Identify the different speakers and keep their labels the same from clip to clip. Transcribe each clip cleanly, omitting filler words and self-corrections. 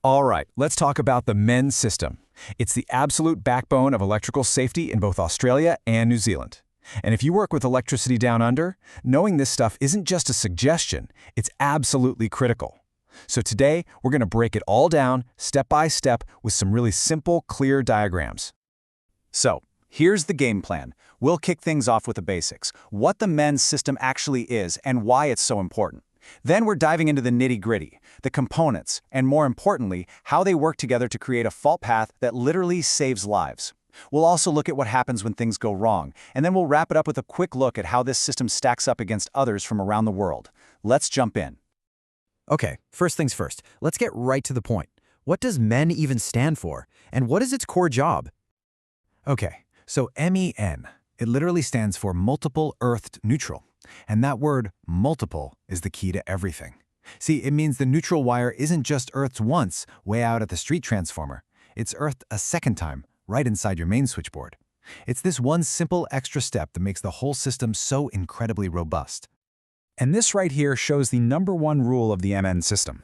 Speaker 1: All right, let's talk about the MEN system. It's the absolute backbone of electrical safety in both Australia and New Zealand. And if you work with electricity down under, knowing this stuff isn't just a suggestion, it's absolutely critical. So today, we're going to break it all down, step by step, with some really simple, clear diagrams.
Speaker 2: So, here's the game plan. We'll kick things off with the basics, what the MEN system actually is and why it's so important. Then we're diving into the nitty-gritty, the components, and more importantly, how they work together to create a fault path that literally saves lives. We'll also look at what happens when things go wrong, and then we'll wrap it up with a quick look at how this system stacks up against others from around the world. Let's jump in.
Speaker 3: Okay, first things first, let's get right to the point. What does MEN even stand for, and what is its core job?
Speaker 1: Okay, so MEN, it literally stands for Multiple Earthed Neutral. And that word, multiple, is the key to everything. See, it means the neutral wire isn't just earthed once, way out at the street transformer. It's earthed a second time, right inside your main switchboard. It's this one simple extra step that makes the whole system so incredibly robust. And this right here shows the #1 rule of the MEN system.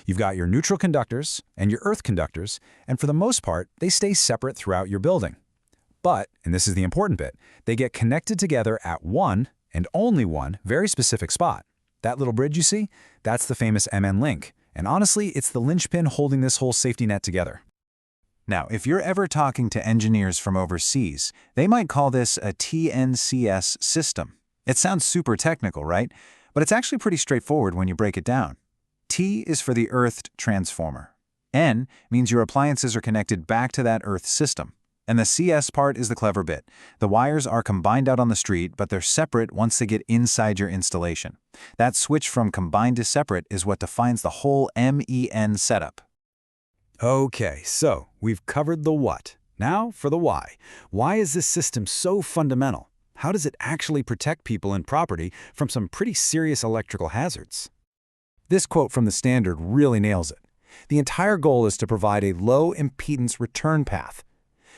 Speaker 1: You've got your neutral conductors and your earth conductors, and for the most part, they stay separate throughout your building. But, and this is the important bit, they get connected together at one, and only one, very specific spot. That little bridge you see? That's the famous MEN link. And honestly, it's the linchpin holding this whole safety net together.
Speaker 2: Now, if you're ever talking to engineers from overseas, they might call this a TNCS system. It sounds super technical, right? But it's actually pretty straightforward when you break it down. T is for the earthed transformer. N means your appliances are connected back to that earth system. And the CS part is the clever bit. The wires are combined out on the street, but they're separate once they get inside your installation. That switch from combined to separate is what defines the whole MEN setup.
Speaker 1: Okay, so we've covered the what. Now for the why. Why is this system so fundamental? How does it actually protect people and property from some pretty serious electrical hazards? This quote from the Standard really nails it. The entire goal is to provide a low impedance return path.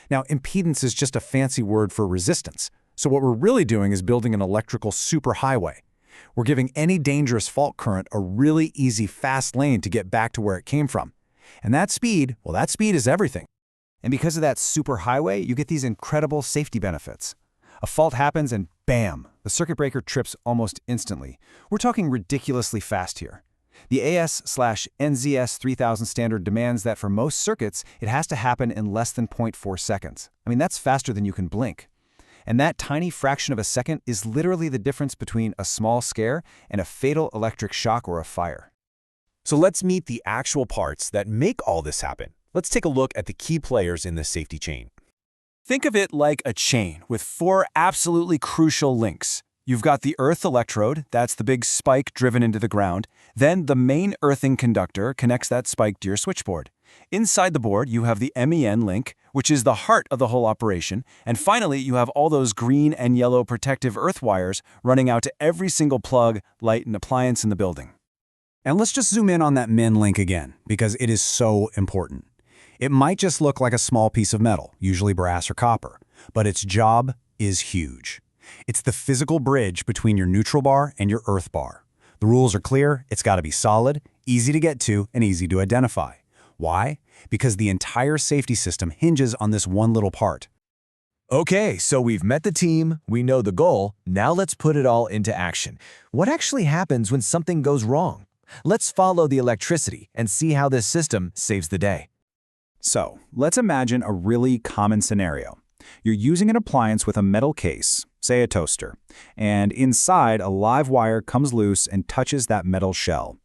Speaker 1: Now, impedance is just a fancy word for resistance. So what we're really doing is building an electrical superhighway. We're giving any dangerous fault current a really easy, fast lane to get back to where it came from. And that speed, well, that speed is everything. And because of that superhighway, you get these incredible safety benefits. A fault happens and bam, the circuit breaker trips almost instantly. We're talking ridiculously fast here. The AS/NZS 3000 standard demands that for most circuits, it has to happen in less than 0.4 seconds. I mean, that's faster than you can blink. And that tiny fraction of a second is literally the difference between a small scare and a fatal electric shock or a fire.
Speaker 4: So let's meet the actual parts that make all this happen. Let's take a look at the key players in the safety chain.
Speaker 2: Think of it like a chain with 4 absolutely crucial links. You've got the earth electrode, that's the big spike driven into the ground. Then the main earthing conductor connects that spike to your switchboard. Inside the board, you have the MEN link, which is the heart of the whole operation. And finally, you have all those green and yellow protective earth wires running out to every single plug, light, and appliance in the building.
Speaker 1: And let's just zoom in on that MEN link again, because it is so important. It might just look like a small piece of metal, usually brass or copper, but its job is huge. It's the physical bridge between your neutral bar and your earth bar. The rules are clear, it's got to be solid, easy to get to, and easy to identify. Why? Because the entire safety system hinges on this one little part.
Speaker 4: Okay, so we've met the team, we know the goal, now let's put it all into action. What actually happens when something goes wrong? Let's follow the electricity and see how this system saves the day.
Speaker 2: So, let's imagine a really common scenario. You're using an appliance with a metal case, say a toaster, and inside a live wire comes loose and touches that metal shell.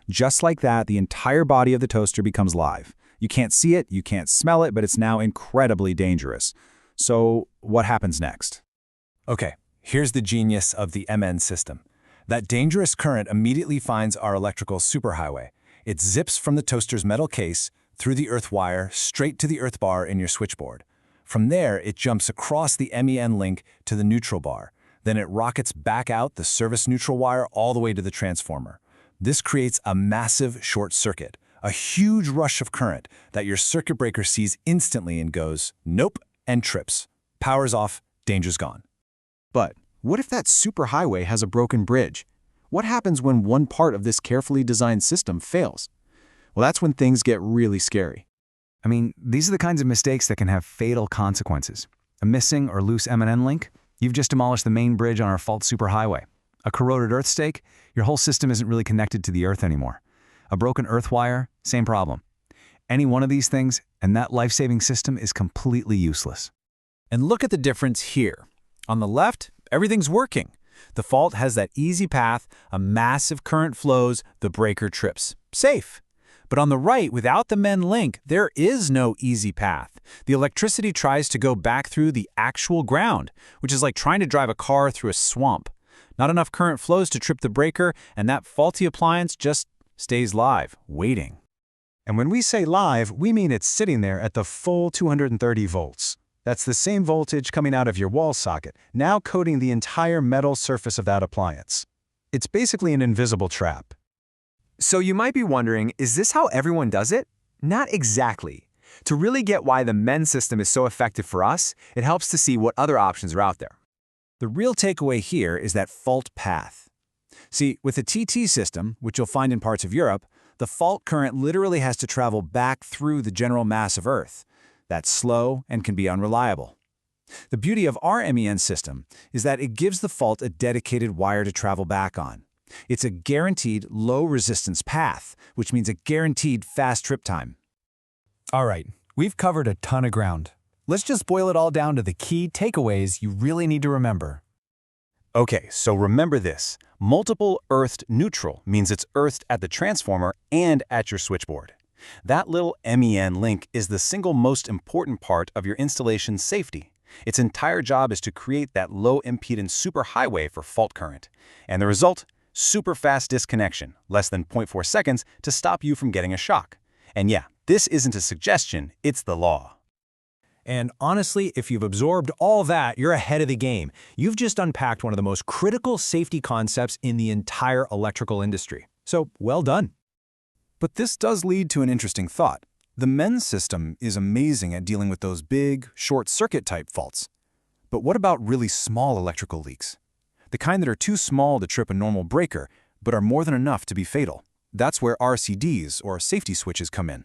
Speaker 2: Just like that, the entire body of the toaster becomes live. You can't see it, you can't smell it, but it's now incredibly dangerous. So what happens next?
Speaker 4: Okay, here's the genius of the MEN system. That dangerous current immediately finds our electrical superhighway. It zips from the toaster's metal case, through the earth wire, straight to the earth bar in your switchboard. From there, it jumps across the MEN link to the neutral bar. Then it rockets back out the service neutral wire all the way to the transformer. This creates a massive short circuit, a huge rush of current that your circuit breaker sees instantly and goes, nope, and trips. Power's off, danger's gone.
Speaker 1: But what if that superhighway has a broken bridge? What happens when one part of this carefully designed system fails?
Speaker 2: well, that's when things get really scary.
Speaker 1: I mean, these are the kinds of mistakes that can have fatal consequences. A missing or loose M&N link? You've just demolished the main bridge on our fault superhighway. A corroded earth stake? Your whole system isn't really connected to the earth anymore. A broken earth wire? Same problem. Any one of these things, and that life-saving system is completely useless.
Speaker 2: And look at the difference here. On the left, everything's working. The fault has that easy path, a massive current flows, the breaker trips. Safe. But on the right, without the MEN link, there is no easy path. The electricity tries to go back through the actual ground, which is like trying to drive a car through a swamp. Not enough current flows to trip the breaker, and that faulty appliance just stays live, waiting. And when we say live, we mean it's sitting there at the full 230 volts. That's the same voltage coming out of your wall socket, now coating the entire metal surface of that appliance. It's basically an invisible trap.
Speaker 5: So you might be wondering, is this how everyone does it? Not exactly. To really get why the MEN system is so effective for us, it helps to see what other options are out there.
Speaker 2: The real takeaway here is that fault path. See, with the TT system, which you'll find in parts of Europe, the fault current literally has to travel back through the general mass of Earth. That's slow and can be unreliable. The beauty of our MEN system is that it gives the fault a dedicated wire to travel back on. It's a guaranteed low-resistance path, which means a guaranteed fast trip time.
Speaker 4: All right, we've covered a ton of ground. Let's just boil it all down to the key takeaways you really need to remember.
Speaker 6: Okay, so remember this. Multiple earthed neutral means it's earthed at the transformer and at your switchboard. That little MEN link is the single most important part of your installation's safety. Its entire job is to create that low-impedance superhighway for fault current. And the result? Super fast disconnection, less than 0.4 seconds to stop you from getting a shock. And yeah, this isn't a suggestion, it's the law.
Speaker 2: And honestly, if you've absorbed all that, you're ahead of the game. You've just unpacked one of the most critical safety concepts in the entire electrical industry. So, well done.
Speaker 4: But this does lead to an interesting thought. The MEN system is amazing at dealing with those big, short-circuit type faults. But what about really small electrical leaks? The kind that are too small to trip a normal breaker, but are more than enough to be fatal. That's where RCDs, or safety switches, come in.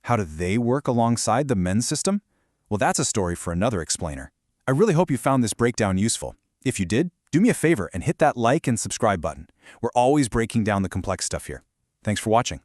Speaker 4: How do they work alongside the MEN system? Well, that's a story for another explainer. I really hope you found this breakdown useful. If you did, do me a favor and hit that like and subscribe button. We're always breaking down the complex stuff here. Thanks for watching.